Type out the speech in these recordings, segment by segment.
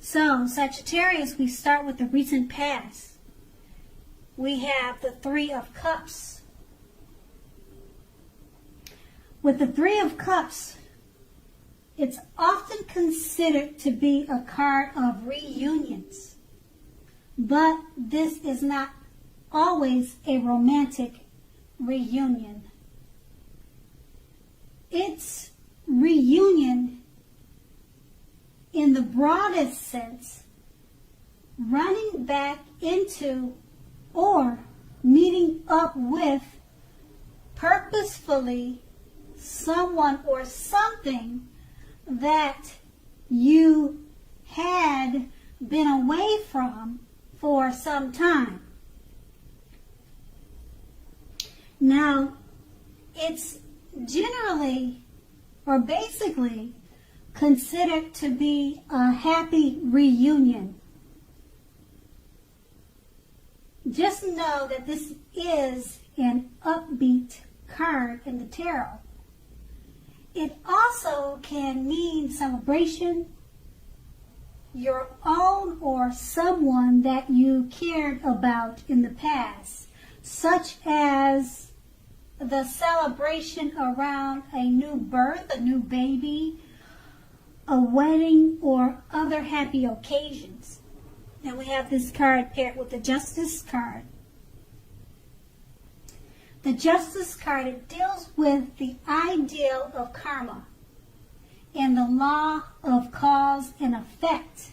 So, Sagittarius, we start with the recent past. We have the Three of Cups. With the Three of Cups, it's often considered to be a card of reunions. But this is not always a romantic reunion. It's reunion in the broadest sense, running back into or meeting up with purposefully someone or something that you had been away from for some time. Now, it's generally or basically considered to be a happy reunion. Just know that this is an upbeat card in the tarot. It also can mean celebration, your own or someone that you cared about in the past, such as the celebration around a new birth, a new baby, a wedding, or other happy occasions. Now we have this card paired with the Justice card. The Justice card, it deals with the ideal of karma and the law of cause and effect.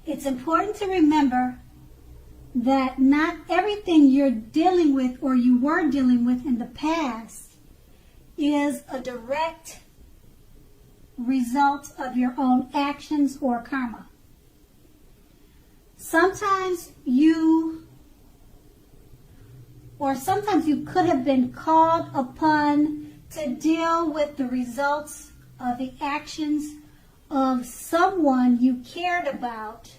It's important to remember that not everything you're dealing with or you were dealing with in the past is a direct result of your own actions or karma. Sometimes you could have been called upon to deal with the results of the actions of someone you cared about,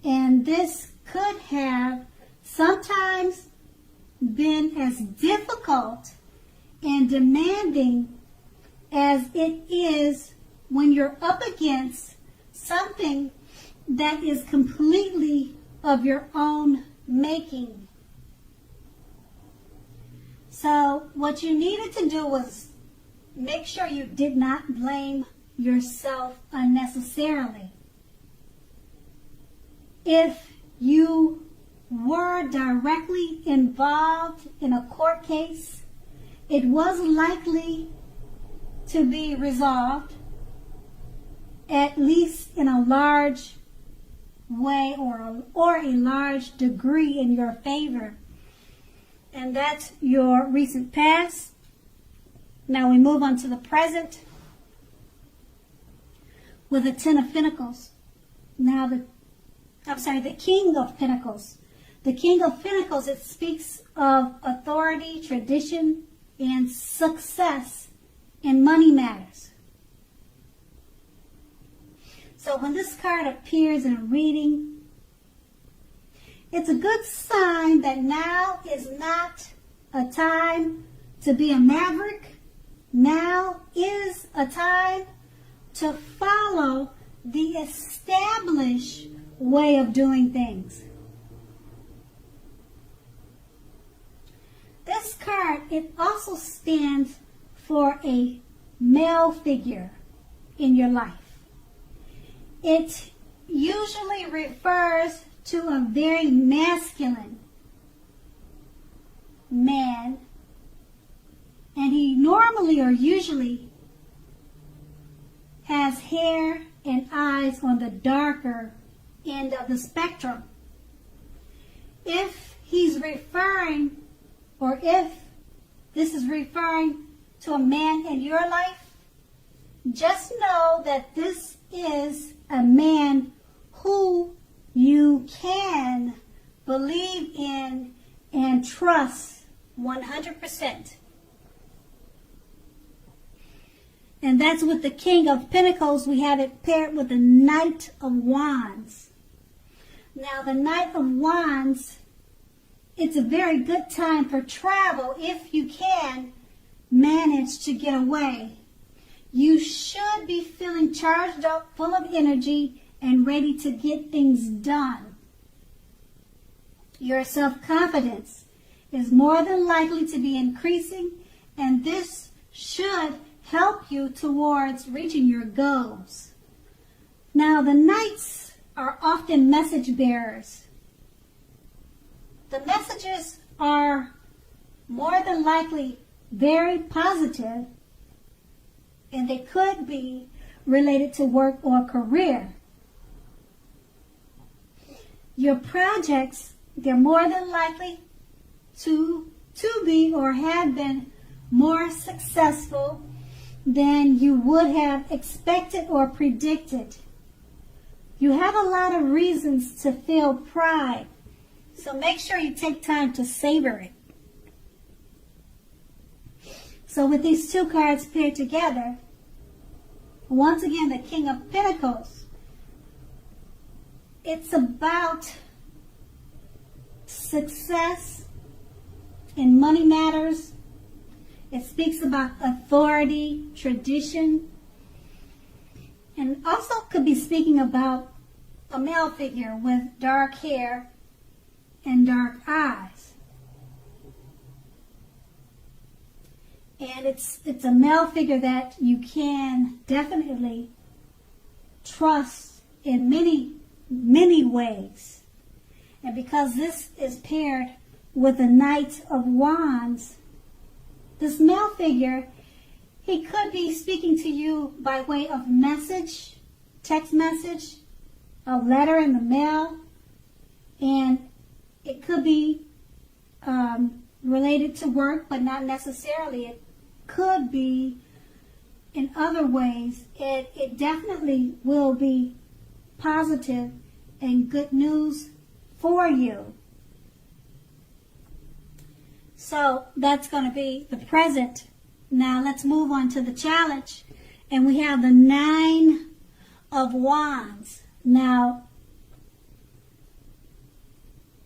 and this could have sometimes been as difficult and demanding as it is when you're up against something that is completely of your own making. So what you needed to do was make sure you did not blame yourself unnecessarily. If you were directly involved in a court case, it was likely to be resolved, at least in a large way or a large degree in your favor. And that's your recent past. Now we move on to the present with the Ten of Pentacles. Now the King of Pentacles. The King of Pentacles, it speaks of authority, tradition, and success in money matters. So when this card appears in a reading, it's a good sign that now is not a time to be a maverick. Now is a time to follow the established way of doing things. This card, it also stands for a male figure in your life. It usually refers to a very masculine man, and he normally or usually has hair and eyes on the darker end of the spectrum. If he's referring, or if this is referring to a man in your life, just know that this is a man who you can believe in and trust 100%. And that's with the King of Pentacles. We have it paired with the Knight of Wands. Now the Knight of Wands, it's a very good time for travel if you can manage to get away. You should be feeling charged up, full of energy, and ready to get things done. Your self-confidence is more than likely to be increasing, and this should help you towards reaching your goals. Now, the Knights are often message bearers. The messages are more than likely very positive, and they could be related to work or career. Your projects, they're more than likely to be or have been more successful than you would have expected or predicted. You have a lot of reasons to feel pride, so make sure you take time to savor it. So with these two cards paired together, once again, the King of Pentacles, it's about success in money matters. It speaks about authority, tradition, and also could be speaking about a male figure with dark hair and dark eyes. And it's a male figure that you can definitely trust in many, many ways. And because this is paired with the Knight of Wands, this male figure, he could be speaking to you by way of message, text message, a letter in the mail, and it could be related to work, but not necessarily. It could be in other ways. It definitely will be positive and good news for you. So that's going to be the present. Now let's move on to the challenge. And we have the 9 of Wands. Now,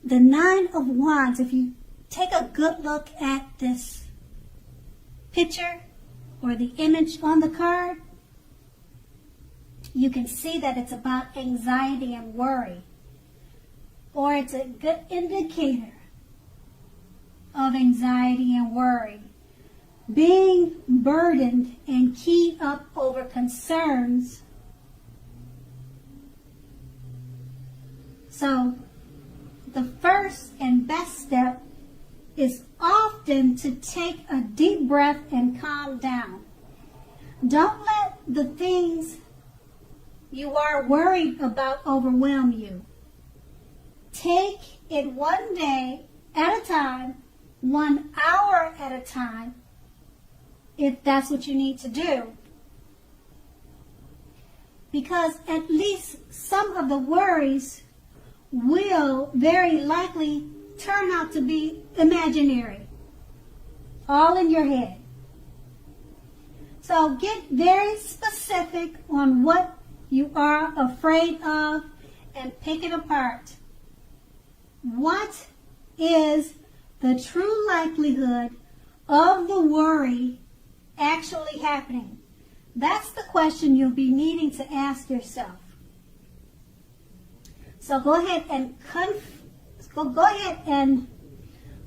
the 9 of Wands, if you take a good look at this picture or the image on the card, you can see that it's about anxiety and worry. Or it's a good indicator of anxiety and worry. Being burdened and keyed up over concerns. So, the first and best step is often to take a deep breath and calm down. Don't let the things you are worried about overwhelm you. Take it one day at a time, 1 hour at a time, if that's what you need to do. Because at least some of the worries will very likely turn out to be imaginary, all in your head. So get very specific on what you are afraid of and pick it apart. What is the true likelihood of the worry actually happening? That's the question you'll be needing to ask yourself. So go ahead and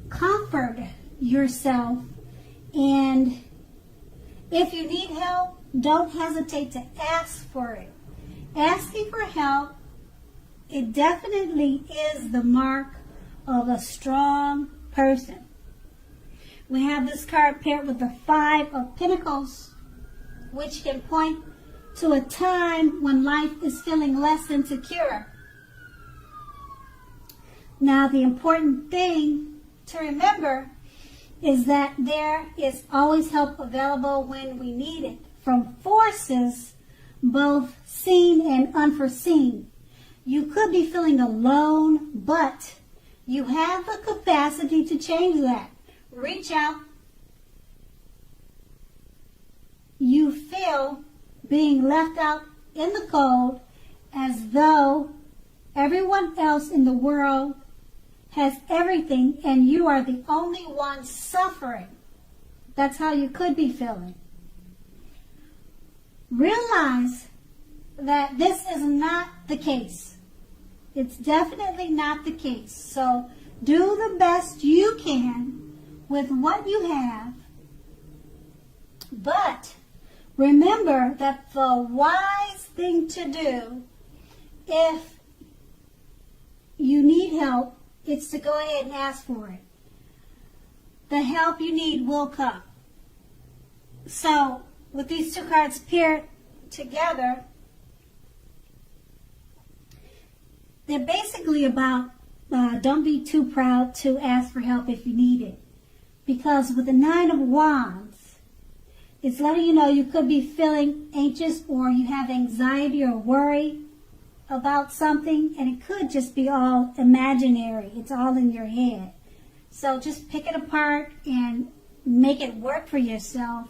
comfort yourself, and if you need help, don't hesitate to ask for it. Asking for help, it definitely is the mark of a strong person. We have this card paired with the 5 of Pentacles, which can point to a time when life is feeling less than secure. Now, the important thing to remember is that there is always help available when we need it, from forces both seen and unforeseen. You could be feeling alone, but you have the capacity to change that. Reach out. You feel being left out in the cold as though everyone else in the world has everything and you are the only one suffering. That's how you could be feeling. realize that this is not the case. It's definitely not the case. So do the best you can with what you have. But remember that the wise thing to do, if you need help, it's to go ahead and ask for it. The help you need will come. So with these two cards paired together, they're basically about don't be too proud to ask for help if you need it. Because with the Nine of Wands, it's letting you know you could be feeling anxious or you have anxiety or worry about something, and it could just be all imaginary. It's all in your head. So just pick it apart and make it work for yourself.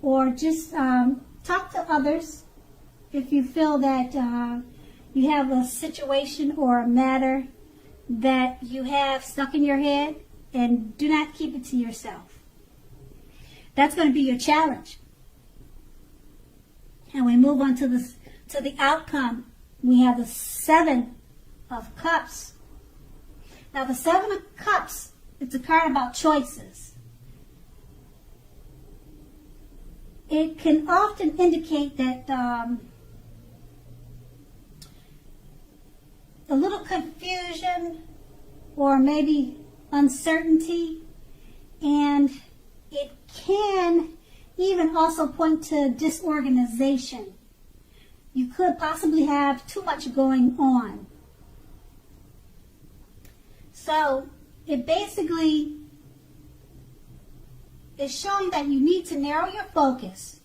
Or just talk to others if you feel that you have a situation or a matter that you have stuck in your head, and do not keep it to yourself. That's going to be your challenge. And we move on to the outcome. We have the Seven of Cups. Now the Seven of Cups, it's a card about choices. It can often indicate that a little confusion or maybe uncertainty, and it can even also point to disorganization. You could possibly have too much going on. So it basically is showing that you need to narrow your focus.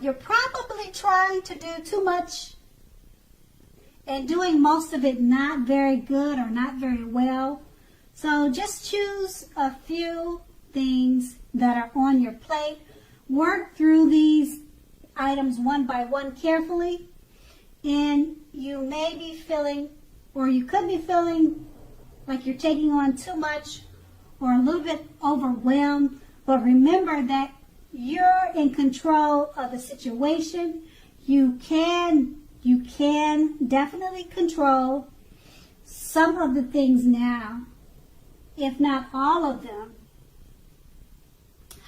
You're probably trying to do too much and doing most of it not very good or not very well. So just choose a few things that are on your plate. Work through these items one by one carefully, and you may be feeling, or you could be feeling like you're taking on too much or a little bit overwhelmed. But remember that you're in control of the situation. You can definitely control some of the things now, if not all of them.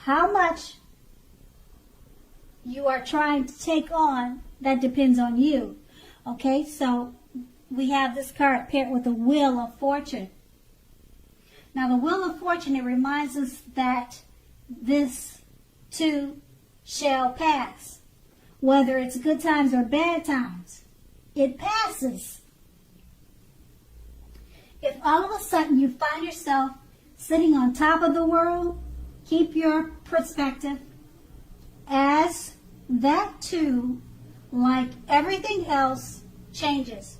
How much you are trying to take on, that depends on you. Okay, so we have this card paired with the Wheel of Fortune. Now the Wheel of Fortune, it reminds us that this too shall pass. Whether it's good times or bad times, it passes. If all of a sudden you find yourself sitting on top of the world, keep your perspective, as that too, like everything else, changes.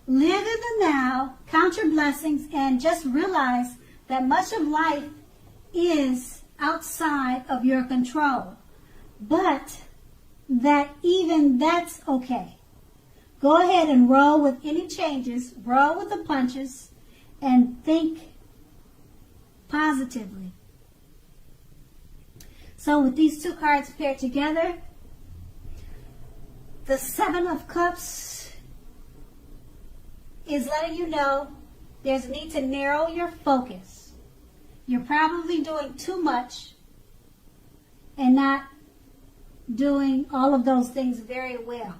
Live in the now, count your blessings, and just realize that much of life is outside of your control. But that even that's okay. Go ahead and roll with any changes, roll with the punches, and think positively. So with these two cards paired together, the Seven of Cups is letting you know there's a need to narrow your focus. You're probably doing too much and not doing all of those things very well.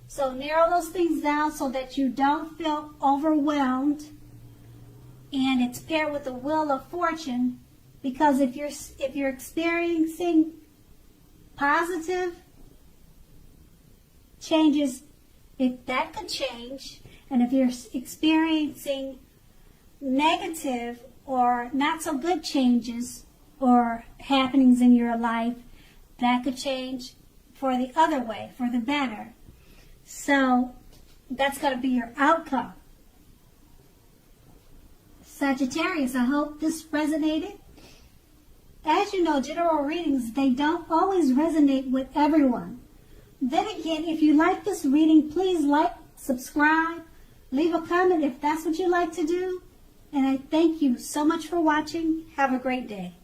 So narrow those things down so that you don't feel overwhelmed. And it's paired with the Wheel of Fortune, because if you're experiencing positive changes, if that could change, and if you're experiencing negative or not so good changes or happenings in your life, that could change for the other way, for the better. So that's going to be your outcome. Sagittarius, I hope this resonated. As you know, general readings, they don't always resonate with everyone. Then again, if you like this reading, please like, subscribe, leave a comment if that's what you like to do. And I thank you so much for watching. Have a great day.